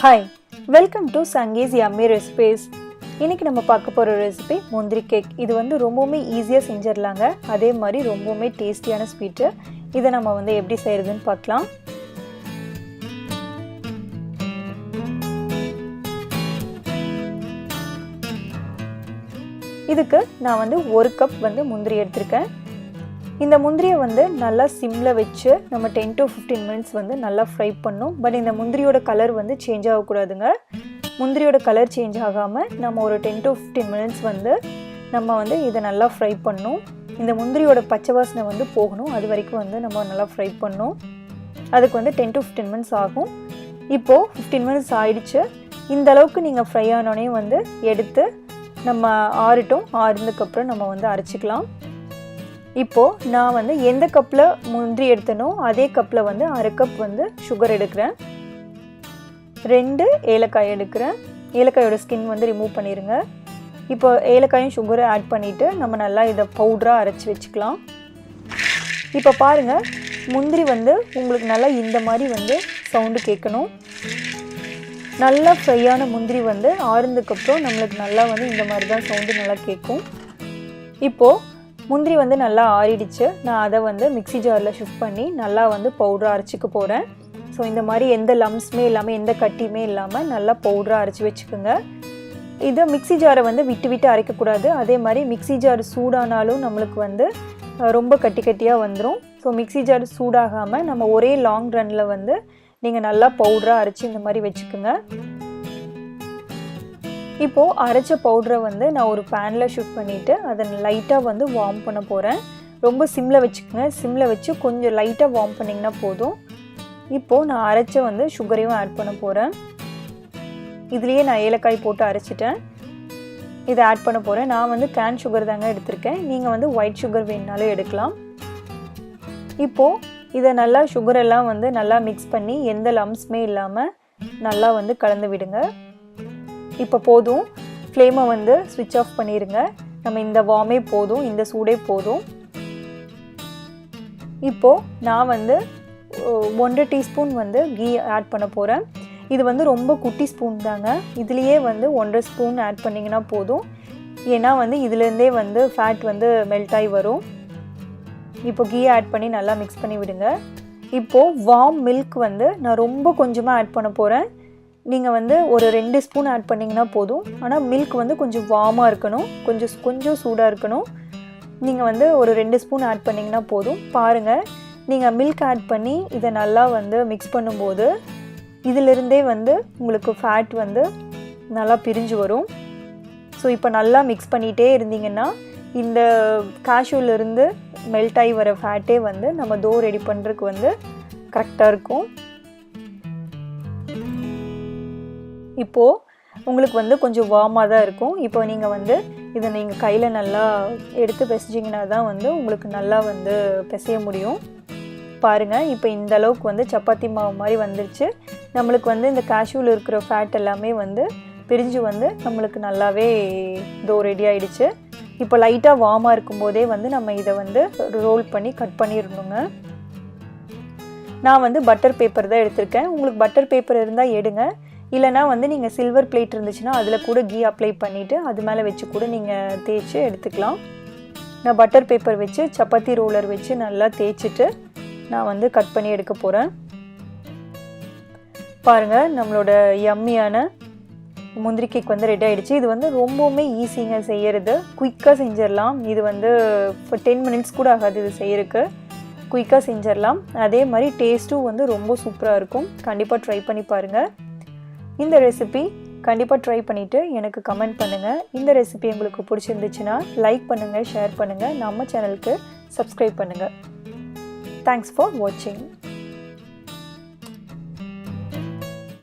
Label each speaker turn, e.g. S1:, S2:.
S1: Hi, welcome to Sangee's Yummy Recipes. இன்னைக்கு நம்ம பார்க்க போற ரெசிபி முந்திரி கேக். இது வந்து ரொம்பவே ஈஸியா செஞ்சிரலாங்க. அதே மாதிரி ரொம்பவே டேஸ்டியான ஸ்வீட். இத நம்ம வந்து எப்படி செய்யறதுன்னு பார்க்கலாம். இதுக்கு நான் வந்து 1 கப் வந்து முந்திரி எடுத்துர்க்கேன். இந்த முந்திரியை வந்து நல்லா சிம்ல வச்சு நம்ம 10 to 15 minutes வந்து நல்லா ஃப்ரை பண்ணனும். பட் இந்த முந்திரியோட கலர் வந்து சேஞ்ச் ஆக கூடாதுங்க. முந்திரியோட கலர் சேஞ்ச் ஆகாம நம்ம ஒரு 10 to 15 minutes வந்து நம்ம வந்து இத நல்லா ஃப்ரை பண்ணனும். இந்த முந்திரியோட பச்சை வாசனை வந்து போகணும். அது வரைக்கும் வந்து நம்ம நல்லா ஃப்ரை பண்ணனும். அதுக்கு வந்து 10 to 15 minutes ஆகும். இப்போ 15 minutes ஆயிடுச்சு. இந்த அளவுக்கு நீங்க ஃப்ரை ஆனோனே வந்து எடுத்து நம்ம ஆறுனதுக்கு அப்புறம் நம்ம வந்து அரைச்சுக்கலாம். இப்போ நான் வந்து எந்த கப்ல முந்திரி எடுத்தனோ அதே கப்ல வந்து 1/2 கப் வந்து சுகர் எடுக்கிறேன். 2 ஏலக்காய் எடுக்கிறேன். ஏலக்காயோட ஸ்கின் வந்து ரிமூவ் பண்ணிருங்க. இப்போ ஏலக்காயும் சுகரை ஆட் பண்ணிட்டு நம்ம நல்லா இத பவுடரா அரைச்சு வெச்சுக்கலாம். இப்போ பாருங்க முந்திரி வந்து உங்களுக்கு நல்லா இந்த மாதிரி வந்து சவுண்ட் கேட்கணும். நல்லா ஃப்ரையான முந்திரி வந்து ஆறுனதுக்கு அப்புறம் நமக்கு நல்லா வந்து இந்த மாதிரி தான் சவுண்ட் நல்லா கேட்கும். இப்போ முந்திரி வந்து நல்லா ஆறிடுச்சு. நான் அதை வந்து மிக்ஸி ஜார்ல ஷிஃப்ட் பண்ணி நல்லா வந்து பவுடரா அரைச்சுக்க போறேன். ஸோ இந்த மாதிரி எந்த லம்ப்ஸ்மே இல்லாமல் எந்த கட்டியுமே இல்லாமல் நல்லா பவுடரா அரைச்சி வச்சுக்கோங்க. இதை மிக்ஸி ஜாரை வந்து விட்டு அரைக்கக்கூடாது. அதே மாதிரி மிக்ஸி ஜார் சூடானாலும் நம்மளுக்கு வந்து ரொம்ப கட்டியாக வந்துடும். ஸோ மிக்ஸி ஜார் சூடாகாமல் நம்ம ஒரே லாங் ரன்னில் வந்து நீங்கள் நல்லா பவுடரா அரைச்சி இந்த மாதிரி வச்சுக்கோங்க. இப்போ அரைச்ச பவுடரை வந்து நான் ஒரு பேன்ல ஷிஃப்ட் பண்ணிட்டு அதை லைட்டா வந்து வார்ம் பண்ண போறேன். ரொம்ப சிம்ல வச்சுக்கங்க. சிம்ல வச்சு கொஞ்சம் லைட்டா வார்ம் பண்ணீங்கன்னா போதும். இப்போ நான் அரைச்ச வந்து சுகரையும் ஆட் பண்ண போறேன். இதுலயே நான் ஏலக்காய் போட்டு அரைச்சிட்டேன். இதை ஆட் பண்ண போறேன். நான் வந்து கேன் சுகர் தாங்க எடுத்திருக்கேன். நீங்க வந்து ஒயிட் சுகர் வேணும்னாலும் எடுக்கலாம். இப்போ இதை நல்லா சுகர் எல்லாம் வந்து நல்லா மிக்ஸ் பண்ணி எந்த லம்ப்ஸ்மே இல்லாம நல்லா வந்து கலந்து விடுங்க. இப்போ போதும். ஃப்ளேமை வந்து ஸ்விட்ச் ஆஃப் பண்ணிடுங்க. நம்ம இந்த வார்மே போதும், இந்த சூடே போதும். இப்போ நான் வந்து 1 டீஸ்பூன் வந்து கீ ஆட் பண்ண போகிறேன். இது வந்து ரொம்ப குட்டி ஸ்பூன் தாங்க. இதுலேயே வந்து 1.5 ஸ்பூன் ஆட் பண்ணிங்கன்னா போதும். ஏன்னா வந்து இதுலேருந்தே வந்து ஃபேட் வந்து மெல்ட் ஆகி வரும். இப்போ கீ ஆட் பண்ணி நல்லா மிக்ஸ் பண்ணி விடுங்க. இப்போது வார்ம் மில்க் வந்து நான் ரொம்ப கொஞ்சமாக ஆட் பண்ண போகிறேன். நீங்கள் வந்து ஒரு 2 ஸ்பூன் ஆட் பண்ணிங்கன்னா போதும். ஆனால் மில்க் வந்து கொஞ்சம் வார்மாக இருக்கணும். கொஞ்சம் சூடாக இருக்கணும். நீங்கள் வந்து ஒரு 2 ஸ்பூன் ஆட் பண்ணிங்கன்னா போதும். பாருங்கள், நீங்கள் மில்க் ஆட் பண்ணி இதை நல்லா வந்து மிக்ஸ் பண்ணும்போது இதிலிருந்தே வந்து உங்களுக்கு ஃபேட் வந்து நல்லா பிரிஞ்சு வரும். ஸோ இப்போ நல்லா மிக்ஸ் பண்ணிகிட்டே இருந்தீங்கன்னா இந்த கேஷ்யூலேருந்து மெல்ட் ஆகி வர ஃபேட்டே வந்து நம்ம தோ ரெடி பண்ணுறதுக்கு வந்து கரெக்டாக இருக்கும். இப்போது உங்களுக்கு வந்து கொஞ்சம் வார்மாக தான் இருக்கும். இப்போ நீங்கள் வந்து இதை நீங்கள் கையில் நல்லா எடுத்து பிசைஞ்சிங்கன்னா தான் வந்து உங்களுக்கு நல்லா வந்து பிசைய முடியும். பாருங்கள், இப்போ இந்த அளவுக்கு வந்து சப்பாத்தி மாவு மாதிரி வந்துருச்சு. நம்மளுக்கு வந்து இந்த கேஷ்யூவில் இருக்கிற ஃபேட் எல்லாமே வந்து பிரிஞ்சு வந்து நம்மளுக்கு நல்லாவே தோ ரெடி ஆகிடுச்சு. இப்போ லைட்டாக வார்மாக இருக்கும்போதே வந்து நம்ம இதை வந்து ரோல் பண்ணி கட் பண்ணிடணுங்க. நான் வந்து பட்டர் பேப்பர் தான் எடுத்திருக்கேன். உங்களுக்கு பட்டர் பேப்பர் இருந்தால் எடுங்க. இல்லைனா வந்து நீங்கள் சில்வர் பிளேட் இருந்துச்சுன்னா அதில் கூட கீ அப்ளை பண்ணிவிட்டு அது மேலே வச்சு கூட நீங்கள் தேய்ச்சி எடுத்துக்கலாம். நான் பட்டர் பேப்பர் வச்சு சப்பாத்தி ரோலர் வச்சு நல்லா தேய்ச்சிட்டு நான் வந்து கட் பண்ணி எடுக்க போகிறேன். பாருங்கள், நம்மளோட யம்மியான முந்திரி கேக் வந்து ரெடி ஆகிடுச்சு. இது வந்து ரொம்பவுமே ஈஸிங்க செய்கிறது. குயிக்காக செஞ்சிடலாம். இது வந்து 10 minutes கூட ஆகாது இது செய்யறதுக்கு. குயிக்காக செஞ்சிடலாம். அதே மாதிரி டேஸ்ட்டும் வந்து ரொம்ப சூப்பராக இருக்கும். கண்டிப்பாக ட்ரை பண்ணி பாருங்கள். இந்த ரெசிபி கண்டிப்பாக ட்ரை பண்ணிவிட்டு எனக்கு கமெண்ட் பண்ணுங்கள். இந்த ரெசிபி உங்களுக்கு பிடிச்சிருந்துச்சுன்னா லைக் பண்ணுங்கள், ஷேர் பண்ணுங்கள், நம்ம சேனலுக்கு சப்ஸ்கிரைப் பண்ணுங்கள். தேங்க்ஸ் ஃபார் வாட்சிங்.